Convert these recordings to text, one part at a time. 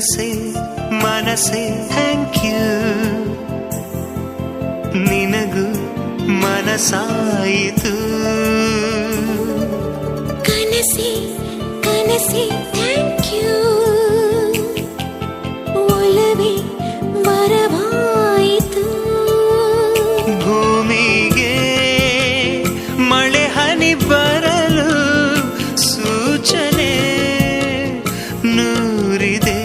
ಮನಸೆ ಮನಸೆ thank you ನಿನಗೂ ಮನಸಾಯಿತು ಕನಸೆ ಕನಸೆ thank you ಒಲವೇ ವರವಾಯಿತು ಭೂಮಿಗೆ ಮಳೆ ಹನಿ ಬರಲು ಸೂಚನೆ ನೂರಿದೆ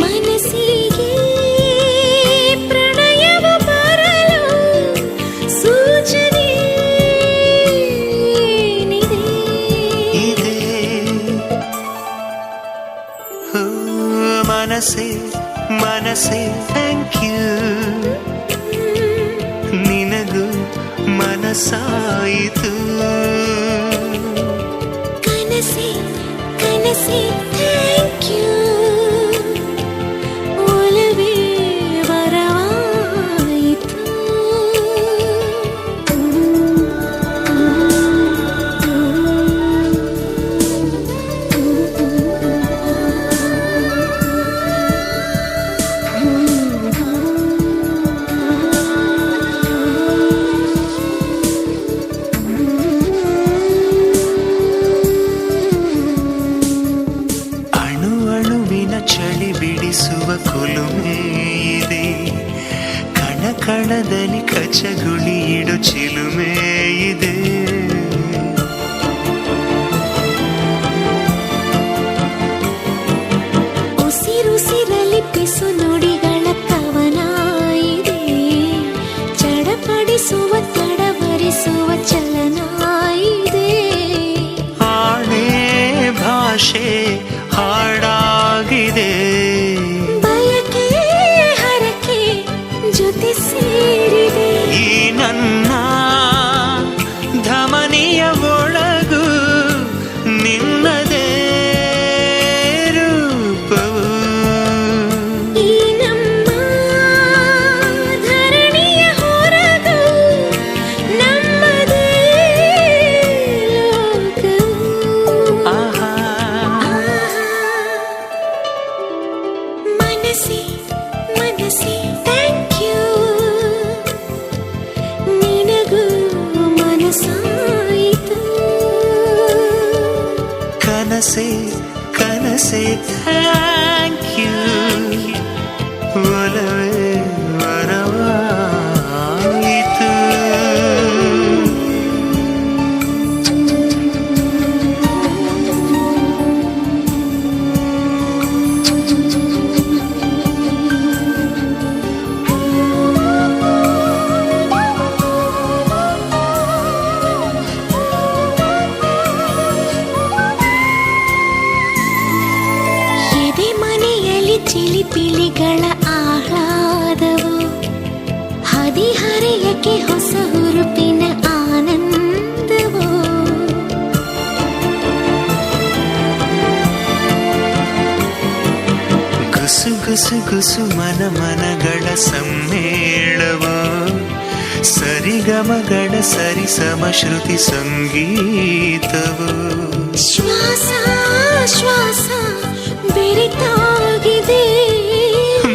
ಮನಸ್ಸಿಗೆ ಪ್ರಣಯವ ಬರಲು ಸೂಚನೆ ಇದೆ ಹೋ ಮನಸೆ ಮನಸೆ ಥ್ಯಾಂಕ್ ಯು ನಿನಗೂ ಮನಸಾಯಿತು ಕನಸೆ ಕನಸೆ ಥ್ಯಾಂಕ್ ಯು ಒಲವೇ ವರವಾಯಿತು ಅಣು ಅಣುವಿನ ಚಳಿ ಬಿಡಿಸುವ ಕುಲುಮೆ ಇದೆ ಕಣ ಕಣದಲ್ಲಿ ಕಚಗುಳಿ ಇಡು ಚಿಲುಮೆ ಇದೆ ಉಸಿರುಸಿರಲಿ ಪಿಸು ನುಡಿಗಳ ಕವನ ಇದೆ ಚಡಪಡಿಸುವ ತಡವರಿಸುವ ಚಲನ ಇದೆ ಆಣೆ ಭಾಷೆ ಹಾಡಾಗಿದೆ ಬಯಕೆ ಹರಕೆ ಜೊತೆ ಸೇರಿದೆ ಈ ನನ್ನ ಧಮನಿಯ ಒಳಗು ನಿನ್ನದೇ ರೂಪವು ಈ ನಮ್ಮ ಧರಣಿಯ ಹೊರಗು ನಮ್ಮದೇ ಲೋಕವು ಆಹಾ ಮನಸ್ಸೇ ಮನಸ್ಸೇ ಥ್ಯಾಂಕ್ ಯು ನಿನಗೂ ಮನಸಾಯಿತು ಕನಸೆ ಕನಸೆ ಥ್ಯಾಂಕ್ ಯು ಒಲವೇ ವರವಾಯಿತು ಎದೆ ಮನೆಯಲ್ಲಿ ಚಿಲಿಪಿಲಿಗಳ ಆಹ್ಲಾದವು ಹದಿಹರೆಯಕ್ಕೆ ಹೊಸ ಹುರುಪಿನ ಆನಂದವು ಗುಸು ಗುಸು ಗುಸು ಮನ ಮನಗಳ ಸಮ್ಮೇಳವ ಸರಿಗಮಗಳ ಸರಿಸಮ ಶ್ರುತಿ ಸಂಗೀತವು ಶ್ವಾಸ ಶ್ವಾಸ ಬೆರೆತಾಗಿದೆ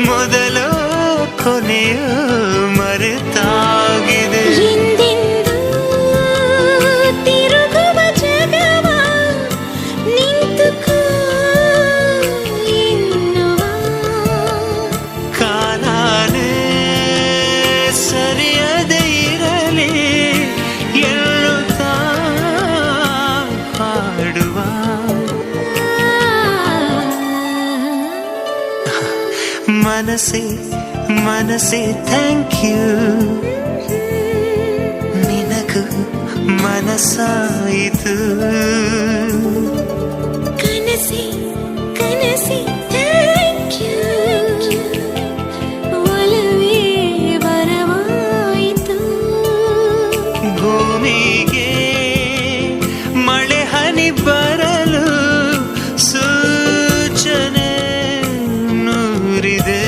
ಮೊದಲು ಕೊನೆಯು ಮರೆತಾಗಿದೆ ಹಿಂದೆಂದೂ ತಿರುಗುವ ಜಗವ ನಿಂತುಕೋ ಎನ್ನುವ ಕಾಲಾನೇ ಸರಿಯದೇ ಇರಲಿ ಎನ್ನುತ್ತಾ ಹಾಡುವ ಮನಸೆ ಮನಸೆ ಥ್ಯಾಂಕ್ ಯು ನಿನಗೂ ಮನಸಾಯಿತು ಕನಸೆ ಕನಸೆ ಥ್ಯಾಂಕ್ ಯು ಒಲವೇ ವರವಾಯಿತು ಭೂಮಿಗೆ ಮಳೆ ಹನಿ ಬರಲು ಸೂಚನೆ ನೂರಿದೆ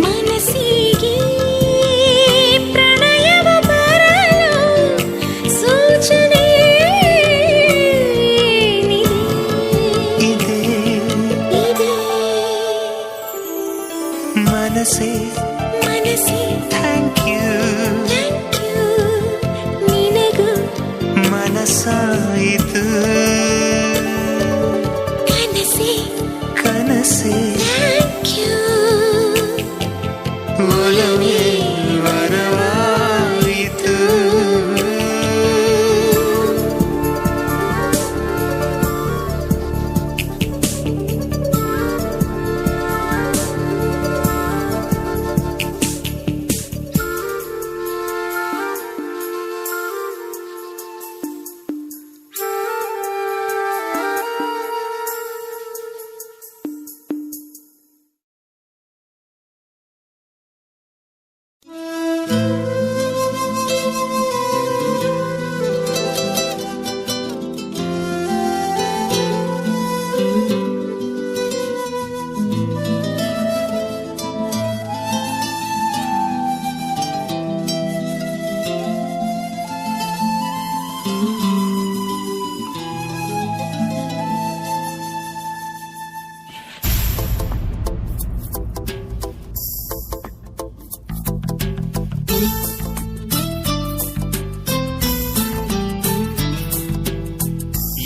ಮನಸ್ಸಿಗೆ ಪ್ರಣಯವ ಬರಲು ಸೂಚನೆ ಇದೆ ಮನಸ್ಸೇ ಮನಸ್ಸೇ ಥ್ಯಾಂಕ್ ಯು ಥ್ಯಾಂಕ್ ಯು ನಿನಗೂ ಮನಸ್ಸಾಯಿತು ಕನಸೇ ಕನಸೇ ಥ್ಯಾಂಕ್ ಯು ಒಲವೇ ವರವಾಯಿತು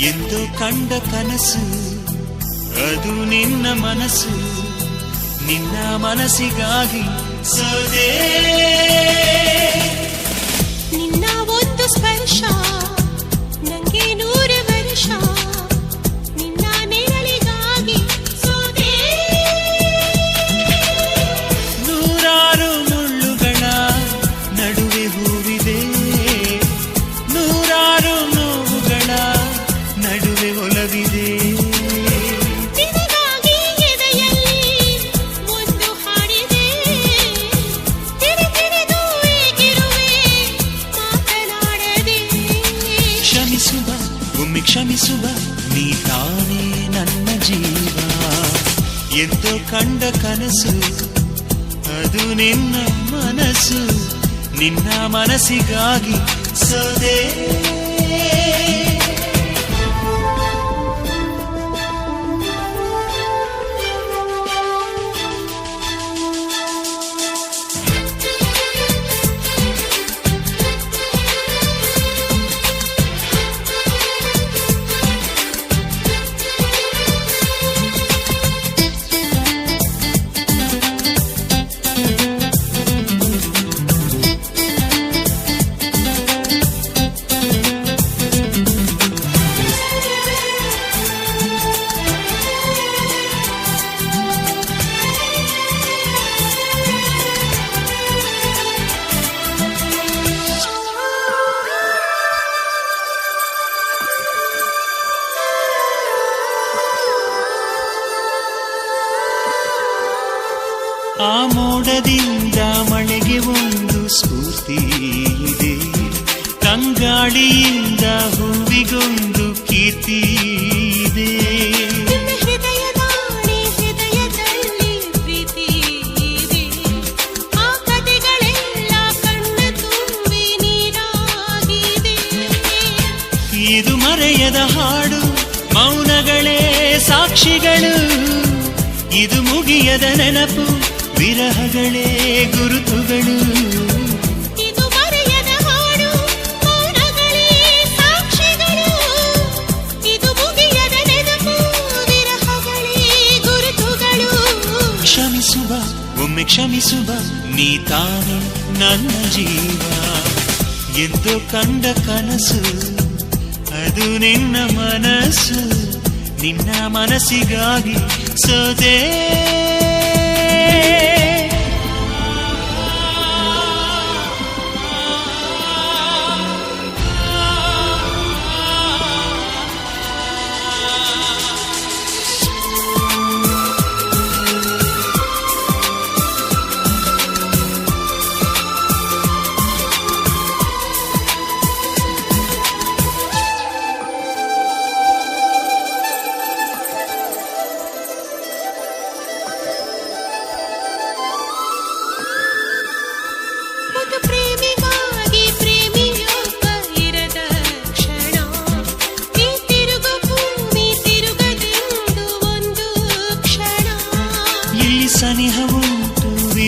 ಎಂದು ಕಂಡ ಕನಸು ಅದು ನಿನ್ನ ಮನಸ್ಸು ನಿನ್ನ ಮನಸ್ಸಿಗಾಗಿ ಸೋದೆ ನಿನ್ನ ಒಂದು ಸ್ಪರ್ಶ ನಂಗೆ 100 ವರ್ಷ ನಿನ್ನ ನೆರಳಿಗಾಗಿ ಸೋದೆ ನೂರಾರು ಮುಳ್ಳುಗಳ ನಡುವೆ ಹೂವಿದೆ ನೂರಾರು ನೋವುಗಳ ನಡುವೆ ಒಲವಿದೆ ನಿನಗಾಗಿ ಎದೆಯಲ್ಲಿ ಒಂದು ಹಾಡಿದೆ ತಿರುತಿರಿದು ಏಗಿರುವೆ ಮಾತನಾಡದೆ ಕ್ಷಮಿಸುವ ಒಮ್ಮೆ ಕ್ಷಮಿಸುವ ನೀ ತಾನೇ ನನ್ನ ಜೀವ ಎಂದೋ ಕಂಡ ಕನಸು ಅದು ನಿನ್ನ ಮನಸ್ಸು ನಿನ್ನ ಮನಸ್ಸಿಗಾಗಿ ಸೋದೆ ಆ ಮೋಡದಿಂದ ಮಳೆಗೆ ಒಂದು ಸ್ಫೂರ್ತಿ ಇದೆ ತಂಗಾಳಿಯಿಂದ ಹೂವಿಗೊಂದು ಕೀರ್ತಿ ಇದೆ ನಿನ್ನ ಹೃದಯದಾಣೆ ಹೃದಯದಲ್ಲಿ ಪ್ರೀತಿ ಇದೆ ಆ ಕಥೆಗಳೆಲ್ಲ ಕಣ್ಣ ತುಂಬಿ ನೀರಾಗಿದೆ ಇದು ಮರೆಯದ ಹಾಡು ಮೌನಗಳೇ ಸಾಕ್ಷಿಗಳು ಇದು ಮುಗಿಯದ ನೆನಪು ವಿರಹಗಳೇ ಗುರುತುಗಳು ಇದು ಮರೆಯದ ಹಾಡು ಮೌನಗಳೇ ಸಾಕ್ಷಿಗಳು ಇದು ಮುಗಿಯದ ನೆನಪು ವಿರಹಗಳೇ ಗುರುತುಗಳು ಕ್ಷಮಿಸುವ ಒಮ್ಮೆ ಕ್ಷಮಿಸುವ ನೀ ತಾನೇ ನನ್ನ ಜೀವ ಎಂದು ಕಂಡ ಕನಸು ಅದು ನಿನ್ನ ಮನಸ್ಸು ನಿನ್ನ ಮನಸ್ಸಿಗಾಗಿ ಸೋದೆ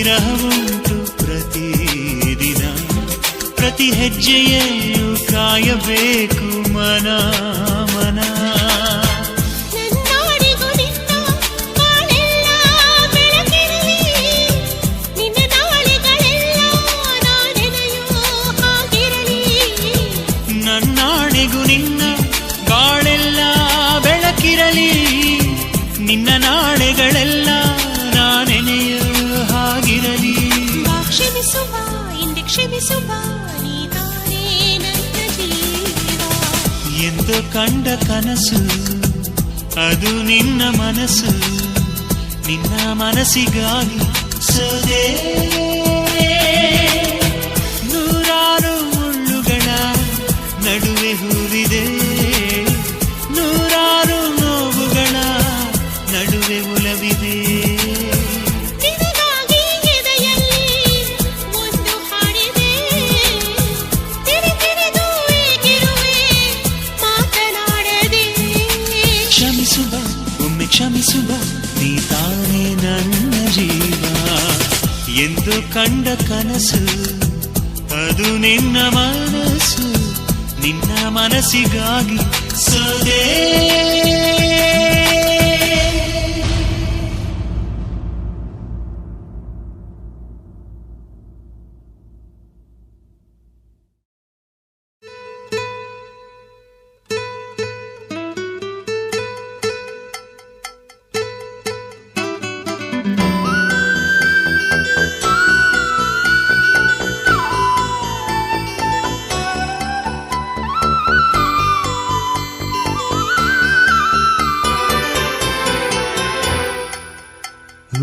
ವಿರಹವುಂಟು ಪ್ರತಿದಿನ, ಪ್ರತಿ ಹೆಜ್ಜೆಯಲ್ಲೂ ಕಾಯಬೇಕು ಮನ ಮನ. ನನ್ನಾಡಿಗೂ ನಿನ್ನ ಬಾಳೆಲ್ಲ ಬೆಳಕಿರಲಿ, ನಿನ್ನ ನಾಳೆಗಳೆಲ್ಲ ನಾನೆನೆಯೋ ಹಾಗಿರಲಿ. ನನ್ನಾಣೆಗೂ ನಿನ್ನ ಬಾಳೆಲ್ಲ ಬೆಳಕಿರಲಿ, ನಿನ್ನ ನಾಳೆಗಳೆಲ್ಲ ನಾನೆನೆಯೋ ಹಾಗಿರಲಿ. ಬಾ ಕ್ಷಮಿಸುವ ಇಂದೆ ಕ್ಷಮಿಸುವ, ನೀ ತಾನೇ ನನ್ನ ಜೀವ. ಎಂದು ಕಂಡ ಕನಸು ಅದು ನಿನ್ನ ಮನಸ್ಸು, ನಿನ್ನ ಮನಸ್ಸಿಗಾಗಿ ಸೋದೆ. ನೂರಾರು ಮುಳ್ಳುಗಳ ನಡುವೆ ಹೂವಿದೆ, ನೂರಾರು ನೋವುಗಳ ನಡುವೆ ಒಲವಿದೆ. ನಿನಗಾಗಿ ಎದೆಯಲ್ಲಿ ಒಂದು ಹಾಡಿದೆ, ತಿರುತಿರುದು ಏಕಿರುವೆ ಮಾತನಾಡದೆ. ಕ್ಷಮಿಸುವ ಒಮ್ಮೆ ಕ್ಷಮಿಸುವ, ನೀ ತಾನೇ ನನ್ನ ಜೀವ. ಎಂದು ಕಂಡ ಕನಸು ಅದು ನಿನ್ನ ಮನಸ್ಸು, ನಿನ್ನ ಮನಸ್ಸಿಗಾಗಿ ಸೋದೆ.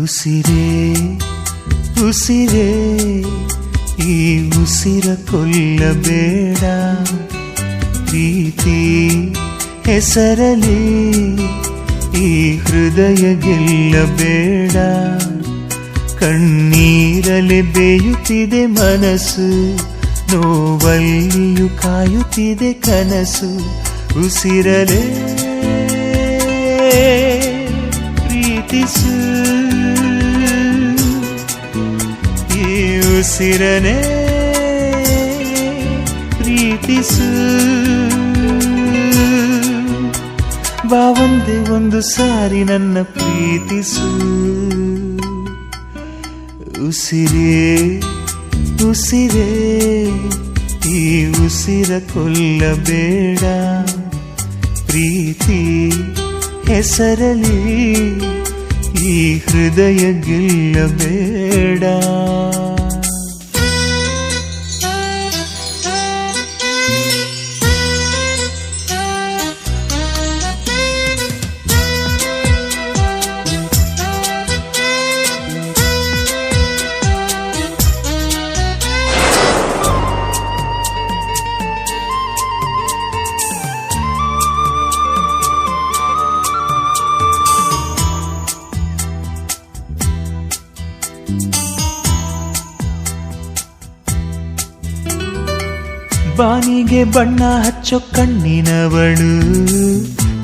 ಉಸಿರೇ ಉಸಿರೇ ಈ ಉಸಿರ ಕೊಲ್ಲಬೇಡ, ಪ್ರೀತಿ ಹೆಸರಲಿ ಈ ಹೃದಯ ಗೆಲ್ಲಬೇಡ. ಕಣ್ಣೀರಲೆ ಬೇಯುತ್ತಿದೆ ಮನಸ್ಸು, ನೋವಲ್ಲಿಯೂ ಕಾಯುತ್ತಿದೆ ಕನಸು. ಉಸಿರಲೇ ಪ್ರೀತಿಸು, ಈ ಉಸಿರನೇ ಪ್ರೀತಿಸು. ಬಾ ಒಂದೇ ಒಂದು ಸಾರಿ ನನ್ನ ಪ್ರೀತಿಸು. ಉಸಿರೇ ಉಸಿರೇ ಈ ಉಸಿರ ಕೊಲ್ಲಬೇಡ, ಪ್ರೀತಿ ಹೆಸರಲಿ ಈ ಹೃದಯ ಗೆಲ್ಲಬೇಡ. ಬಾನಿಗೆ ಬಣ್ಣ ಹಚ್ಚೋ ಕಣ್ಣಿನವಳು,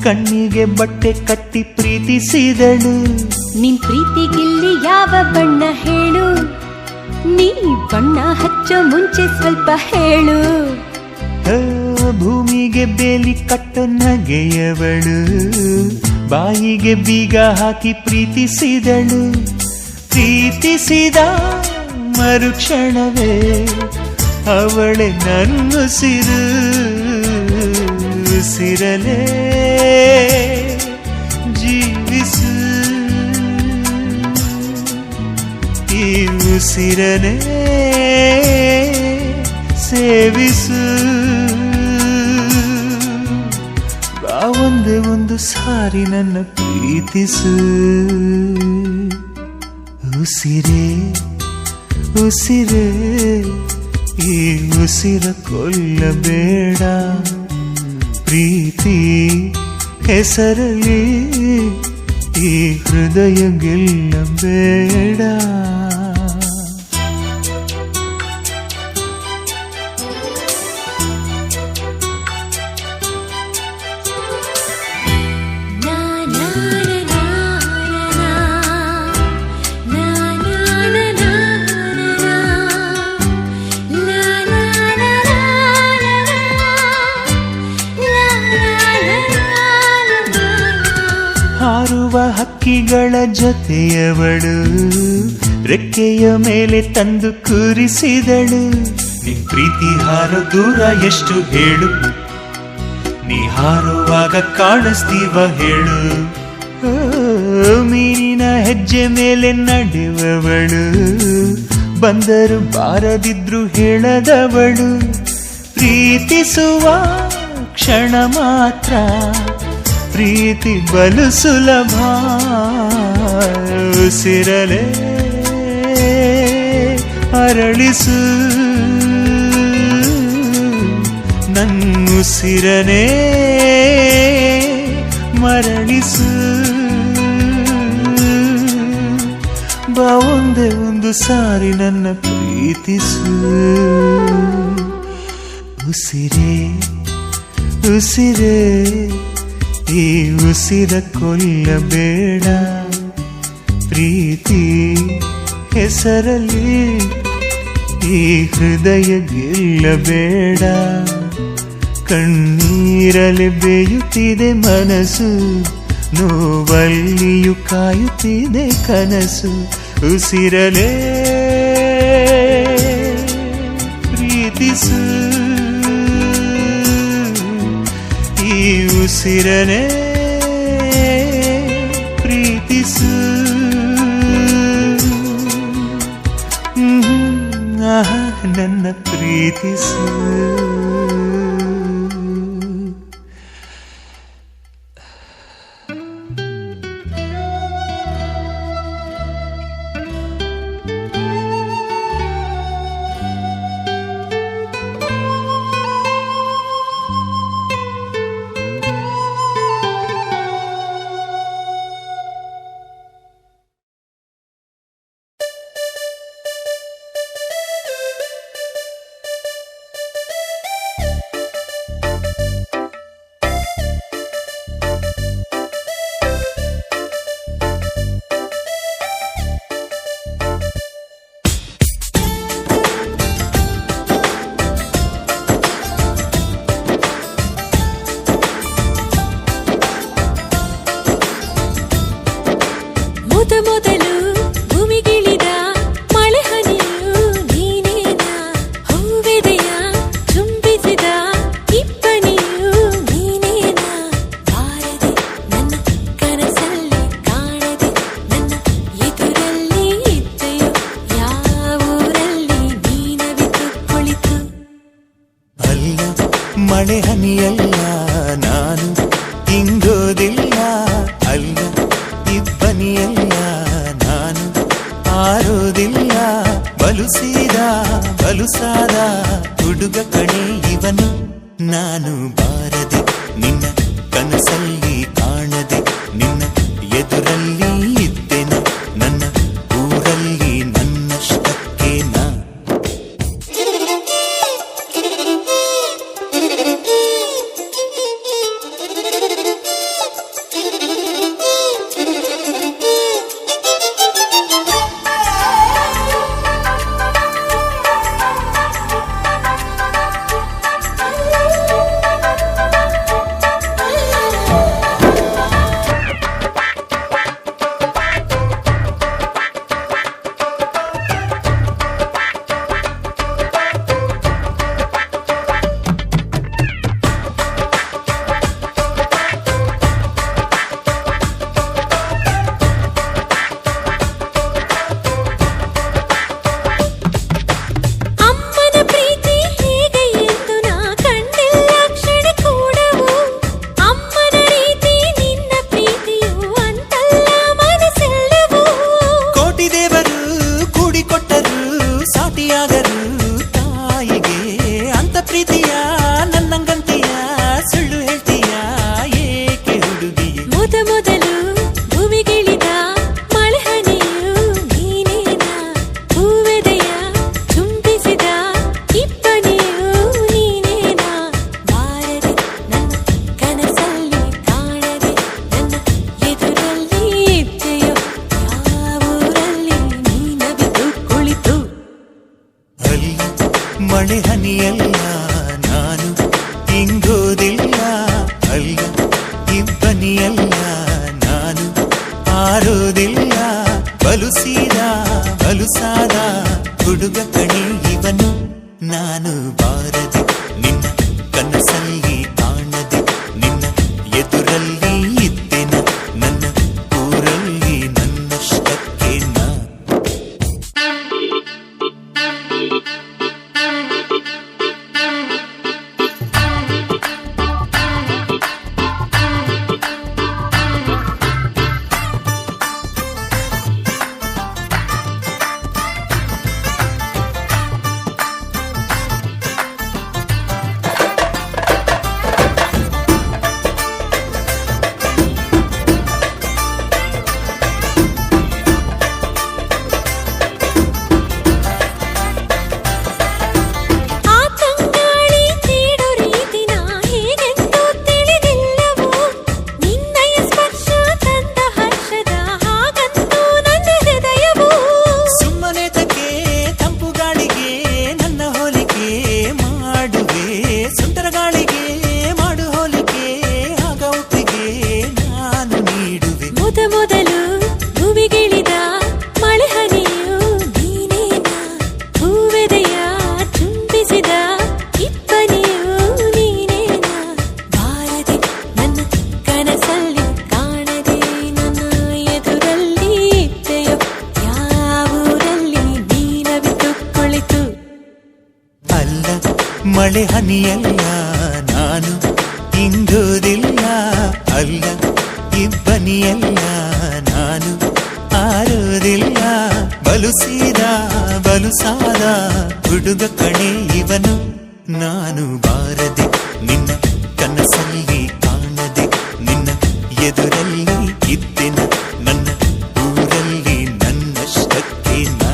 ಕಣ್ಣಿಗೆ ಬಟ್ಟೆ ಕಟ್ಟಿ ಪ್ರೀತಿಸಿದಳು. ನಿನ್ ಪ್ರೀತಿಗಿಲ್ಲಿ ಯಾವ ಬಣ್ಣ ಹೇಳು, ನೀ ಬಣ್ಣ ಹಚ್ಚೋ ಮುಂಚೆ ಸ್ವಲ್ಪ ಹೇಳು. ಭೂಮಿಗೆ ಬೇಲಿ ಕಟ್ಟೋ ನಗೆಯವಳು, ಬಾಯಿಗೆ ಬೀಗ ಹಾಕಿ ಪ್ರೀತಿಸಿದಳು. ಪ್ರೀತಿಸಿದ ಮರುಕ್ಷಣವೇ ಅವಳೆ ನನ್ನುಸಿರು. ಉಸಿರಲೇ ಜೀವಿಸು, ಈ ಉಸಿರನೇ ಸೇವಿಸು. ಬಾ ಒಂದೇ ಒಂದು ಸಾರಿ ನನ್ನ ಪ್ರೀತಿಸು. ಉಸಿರೇ ಉಸಿರೇ ಈ ಉಸಿರ ಕೊಲ್ಲಬೇಡ, ಪ್ರೀತಿ ಹೆಸರಲಿ ಈ ಹೃದಯ ಗೆಲ್ಲಬೇಡ. na na ಹಕ್ಕಿಗಳ ಜೊತೆಯವಳು ರೆಕ್ಕೆಯ ಮೇಲೆ ತಂದು ಕೂರಿಸಿದಳು ನಿನ್ ಪ್ರೀತಿ ಹಾರೋ ದೂರ ಎಷ್ಟು ಹೇಳು ನೀ ಹಾರುವಾಗ ಕಾಣಿಸ್ತೀವ ಹೇಳು ಓ, ಮೀನಿನ ಹೆಜ್ಜೆ ಮೇಲೆ ನಡೆಯುವವಳು ಬಂದರು ಬಾರದಿದ್ರು ಹೇಳದವಳು ಪ್ರೀತಿಸುವ ಕ್ಷಣ ಮಾತ್ರ ಪ್ರೀತಿ ಬಲು ಸುಲಭ ಉಸಿರಲೆ ಅರಳಿಸು ನನ್ನುಸಿರನೇ ಮರಳಿಸು ಬಾ ಒಂದೇ ಒಂದು ಸಾರಿ ನನ್ನ ಪ್ರೀತಿಸು ಉಸಿರೇ ಉಸಿರೇ ಈ ಉಸಿರ ಕೊಲ್ಲಬೇಡ ಪ್ರೀತಿ ಹೆಸರಲ್ಲಿ ಈ ಹೃದಯ ಗೆಲ್ಲಬೇಡ ಕಣ್ಣೀರಲಿ ಬೇಯುತ್ತಿದೆ ಮನಸ್ಸು ನೋವಲ್ಲಿಯೂ ಕಾಯುತ್ತಿದೆ ಕನಸು ಉಸಿರಲೇ ಪ್ರೀತಿಸು ಈ ಉಸಿರನೇ ಪ್ರೀತಿಸು ಆಹಾ ನನ್ನ ಪ್ರೀತಿಸು ಮೊದಲು ಭೂಮಿಗಿಳಿದ ಮಳೆ ಹನಿಯು ನೀನೇನಾ ಹೂವೆದೆಯ ಚುಂಬಿಸಿದ ಇಬ್ಬನಿಯು ನೀನೇನಾ ಬಾರದೆ ನನ್ನ ಕನಸಲ್ಲಿ ಕಾಣದೆ ನನ್ನ ಎದುರಲ್ಲಿ ಇದ್ದೆಯೋ ಯಾವೂರಲ್ಲಿ ನೀನವಿತು ಕುಳಿತು ಅಲ್ಲ ಮಳೆ ಹನಿಯಲ್ಲ ನಾನು ಇಂಗೋದಿಲ್ಲ ಅಲ್ಲ ಇಬ್ಬನಿಯಲ್ಲ ನಾನು ಆರೋದಿಲ್ಲ ಬಲುಸಾದ ಹುಡುಗ ಕಣೆ ಇವನು ನಾನು ಬಾರದೆ ನಿನ್ನ ಕನಸಲ್ಲಿ ಕಾಣದೆ ನಿನ್ನ ಎದುರಲ್ಲಿ ಇದ್ದೆನ ನನ್ನ ಊರಲ್ಲಿ ನನ್ನಷ್ಟಕ್ಕೆ ನಾ ಮಳೆ ಹನಿಯಲ್ಲ ನಾನು ಇಂಗೋದಿಲ್ಲ ಅಲ್ಲ ಇಬ್ಬನಿಯಲ್ಲ ನಾನು ಆರೋ ಹುಡುಗ ಕಣೆ ಇವನು ನಾನು ಬಾರದೆ ನಿನ್ನ ಕನಸಲ್ಲಿ ಕಾಣದೆ ನಿನ್ನ ಎದುರಲ್ಲಿ ಇದ್ದೆನ ನನ್ನ ಊರಲ್ಲಿ ನನ್ನಷ್ಟಕ್ಕೆ ನಾ ಮಳೆ ಹನಿಯಲ್ಲ ನಾನು ಇಂಗೋದಿಲ್ಲ ಅಲ್ಲ ಇಬ್ಬನಿಯಲ್ಲ ನಾನು ಆರೋದಿಲ್ಲ ಬಲು ಸಾದ ಹುಡುಗ ಕಣೆ ಇವನು ನಾನು ಬಾರದೆ ನಿನ್ನ ಕನಸಲ್ಲಿ ಕಾಣದೆ ನಿನ್ನ ಎದುರಲ್ಲಿ ಇದ್ದೆನ ನನ್ನ ಊರಲ್ಲಿ ನನ್ನಷ್ಟಕ್ಕೆ ನಾ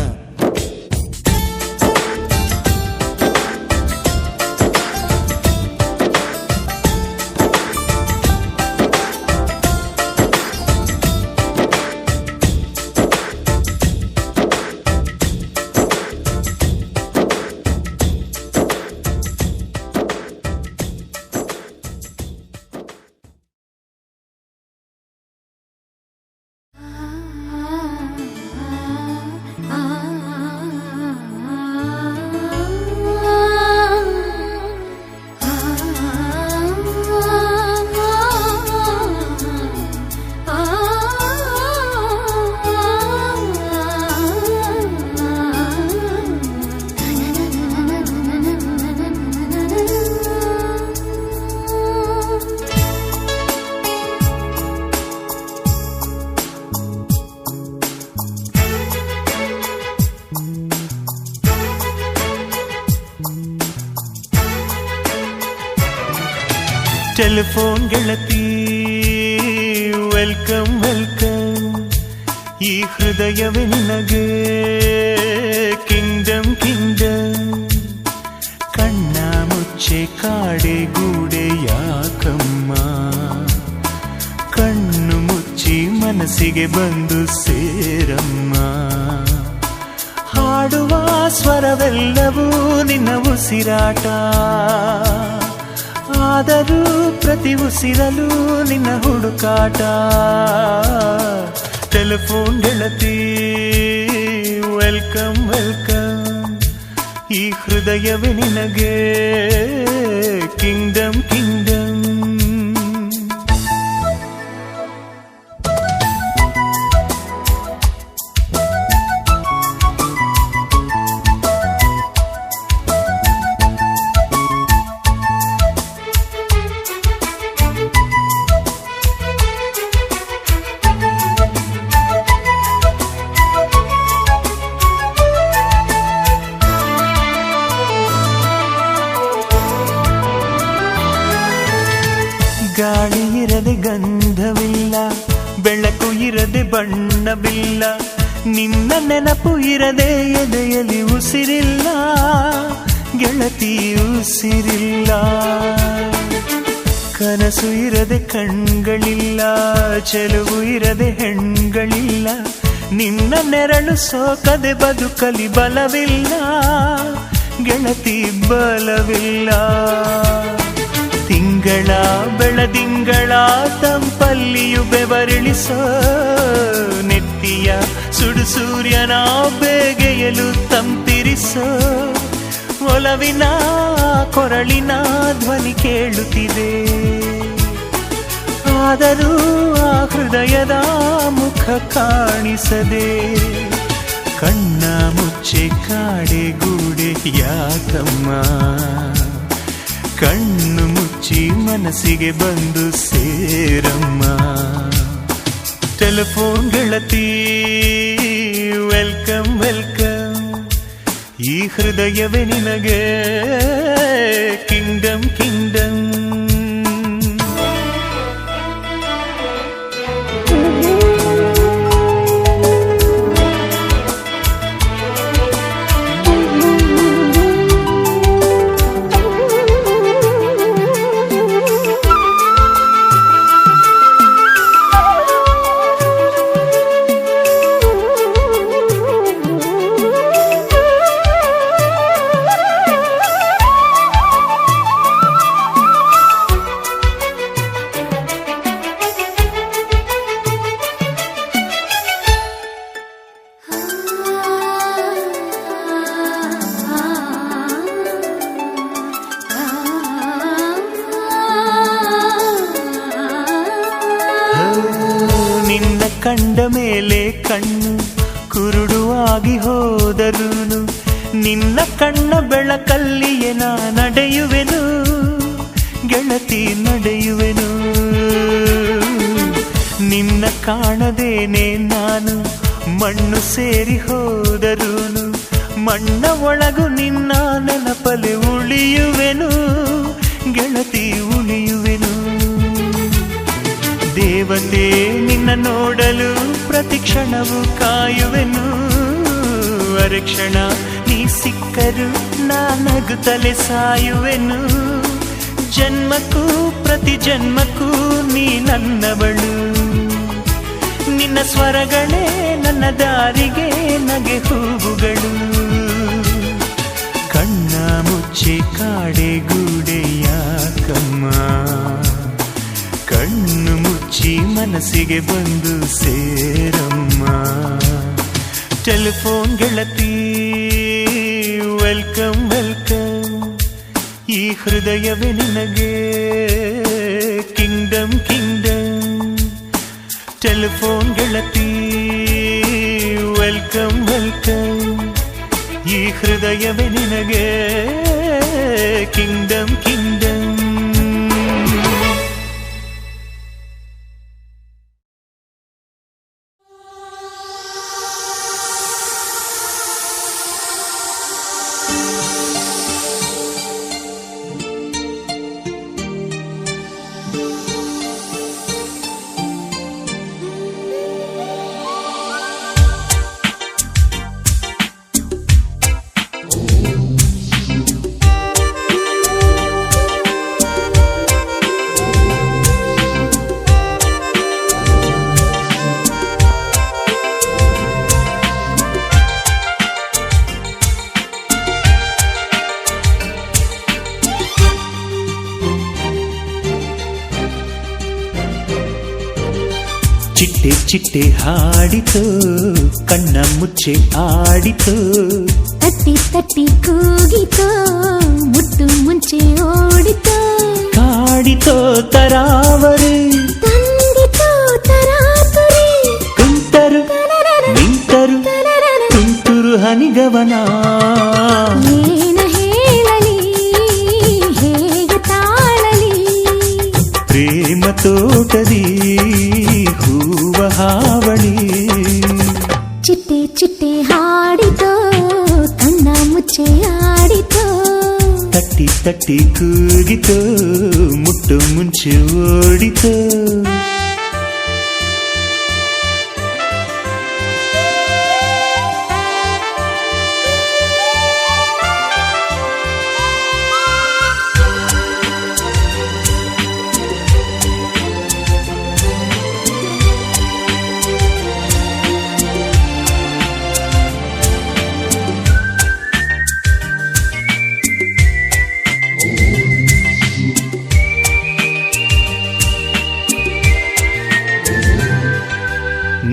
ಟೆಲಿಫೋನ್ ಗೆಳತಿ ವೆಲ್ಕಮ್ ವೆಲ್ಕಮ್ ಈ ಹೃದಯವೇ ನಿನಗೆ ಕಿಂಗ್ಡಮ್ ಕಿಂಗ್ಡಮ್ ಕಣ್ಣ ಮುಚ್ಚೆ ಕಾಡೆ ಗೂಡೆ ಯಾಕಮ್ಮ ಕಣ್ಣು ಮುಚ್ಚಿ ಮನಸ್ಸಿಗೆ ಬಂದು ಸೇರಮ್ಮ ಹಾಡುವ ಸ್ವರವೆಲ್ಲವೂ ನಿನ್ನ ಉಸಿರಾಟ ಆದರೂ ಪ್ರತಿ ಉಸಿರಲು ನಿನ್ನ ಹುಡುಕಾಟ ಟೆಲಿಫೋನ್ ಗೆಳತಿ ವೆಲ್ಕಮ್ ವೆಲ್ಕಮ್ ಈ ಹೃದಯವೇ ನಿನಗೆ ಕಿಂಗ್ಡಮ್ ಕಿಂಗ್ಡಮ್ ಗಾಳಿ ಇರದೆ ಗಂಧವಿಲ್ಲ ಬೆಳಕು ಇರದೆ ಬಣ್ಣವಿಲ್ಲ ನಿನ್ನ ನೆನಪು ಇರದೆ ಎದೆಯಲ್ಲಿ ಉಸಿರಿಲ್ಲ ಗೆಳತಿ ಉಸಿರಿಲ್ಲ ಕನಸು ಇರದೆ ಕಣ್ಗಳಿಲ್ಲ ಚೆಲುವು ಇರದೆ ಹೆಣ್ಗಳಿಲ್ಲ ನಿನ್ನ ನೆರಳು ಸೋಕದೆ ಬದುಕಲಿ ಬಲವಿಲ್ಲ ಗೆಳತಿ ಬಲವಿಲ್ಲ ತಿಂಗಳ ಬೆಳದಿಂಗಳ ತಂಪಲ್ಲಿಯು ಬೆವರಿಳಿಸೋ ನೆತ್ತಿಯ ಸುಡು ಸೂರ್ಯನ ಬೇಗೆಯಲು ತಂಪಿರಿ ಒಲವಿನ ಕೊರಳಿನ ಧ್ವನಿ ಕೇಳುತ್ತಿದೆ. ಆದರೂ ಆ ಹೃದಯದ ಮುಖ ಕಾಣಿಸದೆ ಕಣ್ಣ ಮುಚ್ಚೆ ಕಾಡೆ ಗೂಡೆ ಯಾಕಮ್ಮ, ಕಣ್ಣು ಮುಚ್ಚಿ ಮನಸ್ಸಿಗೆ ಬಂದು ಸೇರಮ್ಮ. ಟೆಲಿಫೋನ್ ಗೆಳತಿ ವೆಲ್ಕಮ್ ವೆಲ್ಕಮ್, ಈ ಹೃದಯವೇ ನಿನಗೆ ಕಿಂಗ್ಡಮ್ ಕಿಂಗ್ಡಮ್. ನಿನ್ನ ಕಂಡ ಮೇಲೆ ಕಣ್ಣು ಕುರುಡುವಾಗಿ ಹೋದರೂನು ನಿನ್ನ ಕಣ್ಣ ಬೆಳಕಲ್ಲಿಯೇ ನಾ ನಡೆಯುವೆನು ಗೆಳತಿ ನಡೆಯುವೆನು. ನಿನ್ನ ಕಾಣದೇನೆ ನಾನು ಮಣ್ಣು ಸೇರಿ ಹೋದರೂನು ಮಣ್ಣ ಒಳಗು ನಿನ್ನ ನೆನಪಲೆ ಉಳಿಯುವೆನು ಗೆಳತಿ ಉಳಿಯುವೆನು. ದೇವತೆ ನಿನ್ನ ನೋಡಲು ಪ್ರತಿಕ್ಷಣವು ಕಾಯುವೆನು, ಅರಕ್ಷಣ ನೀ ಸಿಕ್ಕರು ನಾನಗುತ್ತಲೆ ಸಾಯುವೆನು. ಜನ್ಮಕ್ಕೂ ಪ್ರತಿ ಜನ್ಮಕ್ಕೂ ನೀ ನನ್ನವಳು, ನಿನ್ನ ಸ್ವರಗಳೇ ನನ್ನ ದಾರಿಗೆ ನಗೆ ಹೂವುಗಳು. ಕಣ್ಣ ಮುಚ್ಚೆ ಕಾಡೆ ಗೂಡೆ ಯಾಕಮ್ಮ, ಕಣ್ಣು ಮುಚ್ಚಿ ಮನಸ್ಸಿಗೆ ಬಂದು ಸೇರಮ್ಮ. ಟೆಲಿಫೋನ್ ಗೆಳತಿ ವೆಲ್ಕಮ್ ವೆಲ್ಕಮ್, ಈ ಹೃದಯವೇ ನಿನಗೆ ಕಿಂಗ್ಡಮ್ ಕಿಂಗ್ಡಮ್. ಟೆಲಿಫೋನ್ ಗೆಳತಿ ವೆಲ್ಕಮ್ ವೆಲ್ಕಮ್, ಈ ಹೃದಯವೇ ನಿನಗೆ ಕಿಂಗ್ಡಮ್ ಕಿಂಗ್ಡಮ್. ಚಿಟ್ಟೆ ಚಿಟ್ಟೆ ಹಾಡಿತು ಕಣ್ಣ ಮುಚ್ಚೆ ಆಡಿತು, ತಟ್ಟಿ ತಟ್ಟಿ ಕೂಗಿತು ಮುಟ್ಟು ಮುಂಚೆ ಓಡಿತು. ಕಾಡಿತೋ ತರಾವರಿ ತಂದಿತು ತರಾತುರಿ, ಕುಂತರು ನಿಂತರು ತುಂತುರು ಹನಿಗವನ. ಏನ ಹೇಳಲಿ ಹೇಗೆ ತಾಳಲಿ, ಪ್ರೇಮ ತೋಟದಿ ಹೂವ ಹಾವಳಿ. ಚಿಟ್ಟೆ ಚಿಟ್ಟೆ ಹಾಡಿತು ಕಣ್ಣ ಮುಚ್ಚೆ ಆಡಿತು, ತಟ್ಟಿ ತಟ್ಟಿ ಕೂಗಿತು ಮುಟ್ಟು ಮುಂಚೆ ಓಡಿತು.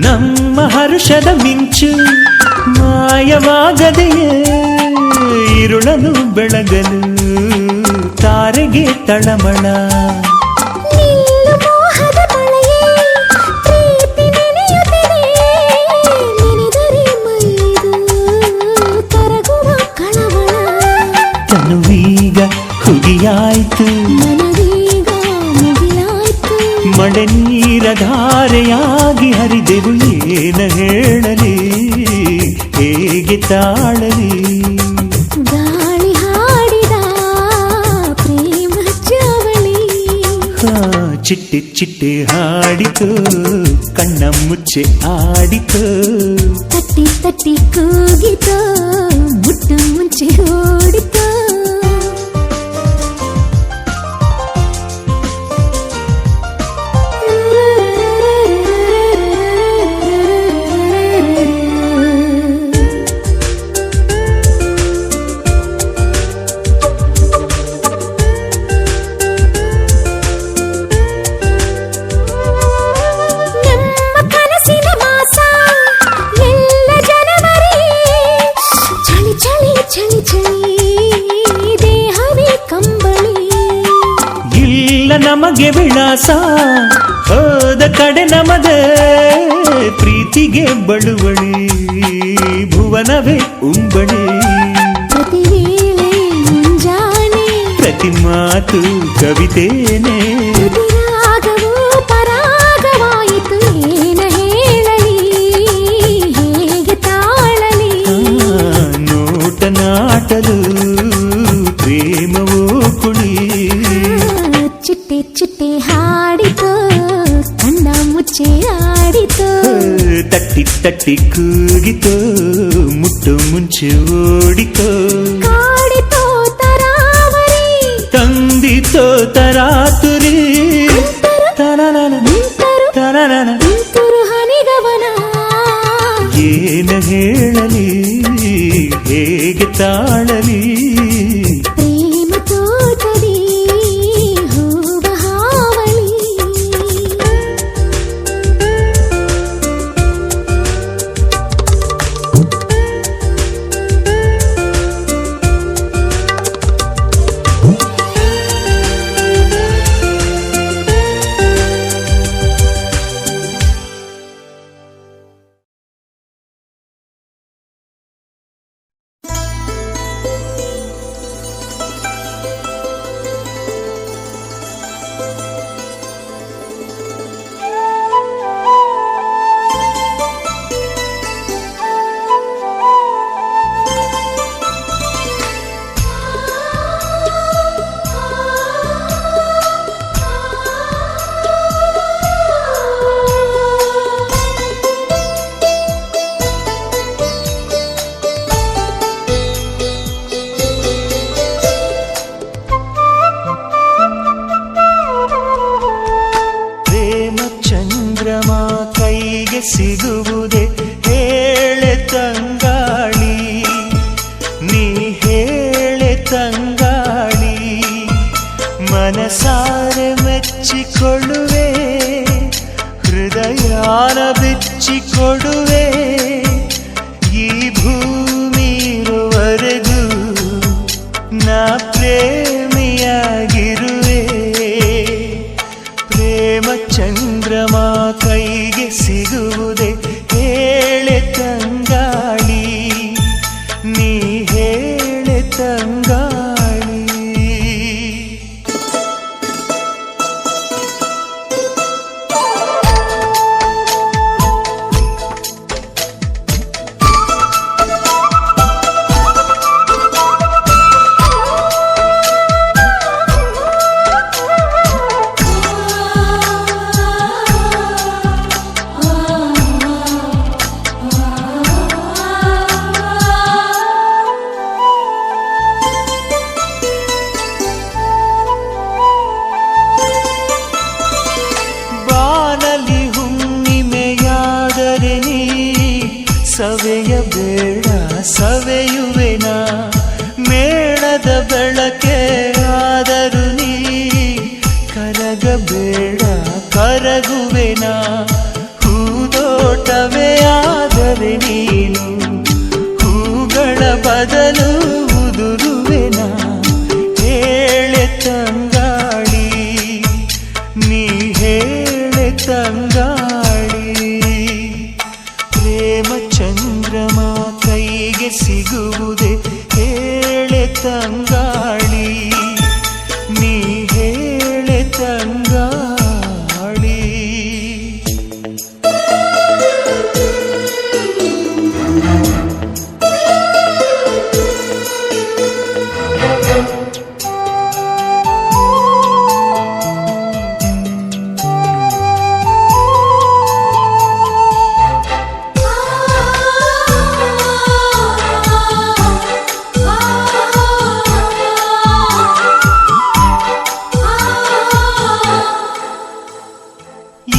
ನಮ್ಮ ಹರುಷದ ಮಿಂಚು ಮಾಯವಾಗದೆಯೇ, ಇರುಳ ಇರುಳನು ಬೆಳಗಲು ತಾರೆಗೆ ತಳಮಳ. ನಿಲ್ಲು ಮೋಹದ ಮಳೆಯೇ, ಪ್ರೀತಿ ನೆನೆಯುತ್ತಿದೆ. ನೆನೆದರೆ ಮೈದು ಕರಗುವ ಕಳವಳ. ತನುವೀಗ ಹುಗಿಯಾಯ್ತು, ಮನವೀಗ ಮುಗಿಲಾಯ್ತು. ಮಳೆ ನೀರ ಧಾರೆಯಾಗಿ ಹರಿದೆವು. ಏನ ಹೇಳಲಿ, ಹೇಗೆ ತಾಳಲಿ? ಗಾಳಿ ಹಾಡಿದ ಪ್ರೇಮ ಚಾವಳಿ. ಚಿಟ್ಟೆ ಚಿಟ್ಟೆ ಹಾಡಿತು, ಕಣ್ಣ ಮುಚ್ಚೆ ಆಡಿತು. ತಟ್ಟಿ ತಟ್ಟಿ ಕೂಗಿತು, ಮುಟ್ಟು ಮುಂಚೆ ಓಡಿತು. ನಮಗೆ ವಿಳಾಸ ಹೋದ ಕಡೆ ನಮದೆ, ಪ್ರೀತಿಗೆ ಬಳುವಳಿ ಭುವನವೇ ಉಂಬಳಿ. ಪ್ರತಿ ವೇಳೆ ಮುಂಜಾನೆ, ಪ್ರತಿ ಮಾತು ಕವಿತೇನೆ, ಪ್ರತಿ ರಾಗವೂ ಪರಾಗವಾಯಿತು. ಏನ ಹೇಳಲಿ, ಹೇಗೆ ತಾಳಲಿ? ನೋಟ ನಾಟಲು ಪ್ರೇಮವೋ ಕುಳಿ. ಚಿಟ್ಟೆ ಚಿಟ್ಟೆ ಹಾಡಿತು, ಕಣ್ಣ ಮುಚ್ಚೆ ಆಡಿತು. ತಟ್ಟಿ ತಟ್ಟಿ ಕೂಗಿತು, ಮುಟ್ಟು ಮುಂಚೆ ಓಡಿತು. ಕಾಡಿತೋ ತರಾವರಿ, ತಂದಿತೋ ತರಾತುರಿ. ನಿಂತರು ಹನಿಗವನ. ಏನ ಹೇಳಲಿ, ಹೇಗೆ ತಾಳಲಿ? ಪ್ರೇಮ ತೋಟದಿ ಹೂವ ಹಾವಳಿ. ಸಿಗುವುದೇ ಹೇಳೆ ತಂಗಾಳಿ, ನೀ ಹೇಳೆ ತಂಗಾಳಿ. ಮನಸಾರೆ ಮೆಚ್ಚಿಕೊಳ್ಳುವೆ, ಹೃದಯಾನ ಬಿಚ್ಚಿಕೊಡುವೆ. ಈ ಭೂಮಿರುವರೆಗೂ ನಾ ಪ್ರೇಮಿಯಾಗಿರುವೆ. ಪ್ರೇಮ ಚಂದ್ರಮ ಕೈಗೆ ಸಿಗುವುದೇ ಹೇಳೆ ತಂಗಾಳಿ, ನೀ ಹೇಳೆ ತಂಗಾಳಿ. ಸವೆಯಬೇಡ ಸವೆಯುವೆನ, ಮೇಣದ ಬೆಳಕೆ ಆದರೂ ನೀ ಕರಗಬೇಡ ಕರಗುವೆನ. ಹೂದೋಟವೇ ಆದರೆ ನೀನು ಹೂಗಳ ಬದಲು ಉದುರುವೆ. ತಂಗಾಳಿ ನೀ ಹೇಳೆ ತಂಗಾಳಿ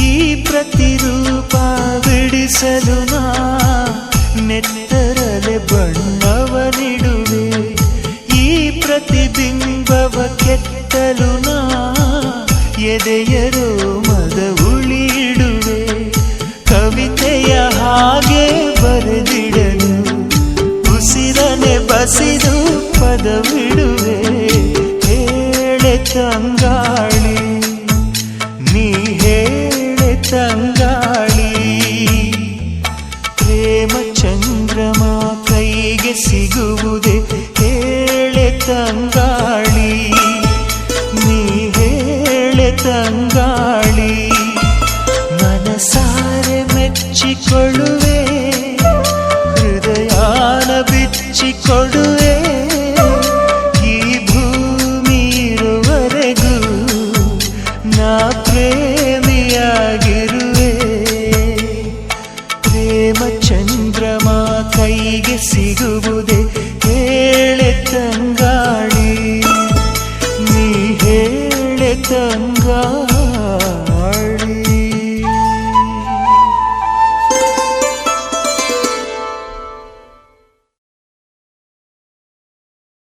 ಈ ಪ್ರತಿರೂಪ ಬಿಡಿಸಲು ನಾ ನೆತ್ತರಲೆ ಬಣ್ಣವನಿಡುವೆ ಈ ಪ್ರತಿಬಿಂಬವ ಕೆತ್ತಲು ನಾ ಎದೆಯರೋ ಮದ ಉಳಿಡುವೆ ಕವಿತೆಯ ಹಾಗೆ ಬರೆದಿಡಲು ಉಸಿರನೆ ಬಸಿದು ಪದವಿಡುವೆ ಹೇಳೆ ತಂಗಾಳಿ ನೀ ಹೇಳೆ ತಂಗಾಳಿ ಪ್ರೇಮ ಚಂದ್ರಮ ಕೈಗೆ ಸಿಗುವುದೇ ಹೇಳೆ ತಂಗಾಳಿ ನೀ ಹೇಳೆ ತಂಗಾಳಿ ಮನಸಾರೆ ಮೆಚ್ಚಿಕೊಳ್ಳುವೆ ಹೃದಯಾನ ಬಿಚ್ಚಿಕೊಡುವೆ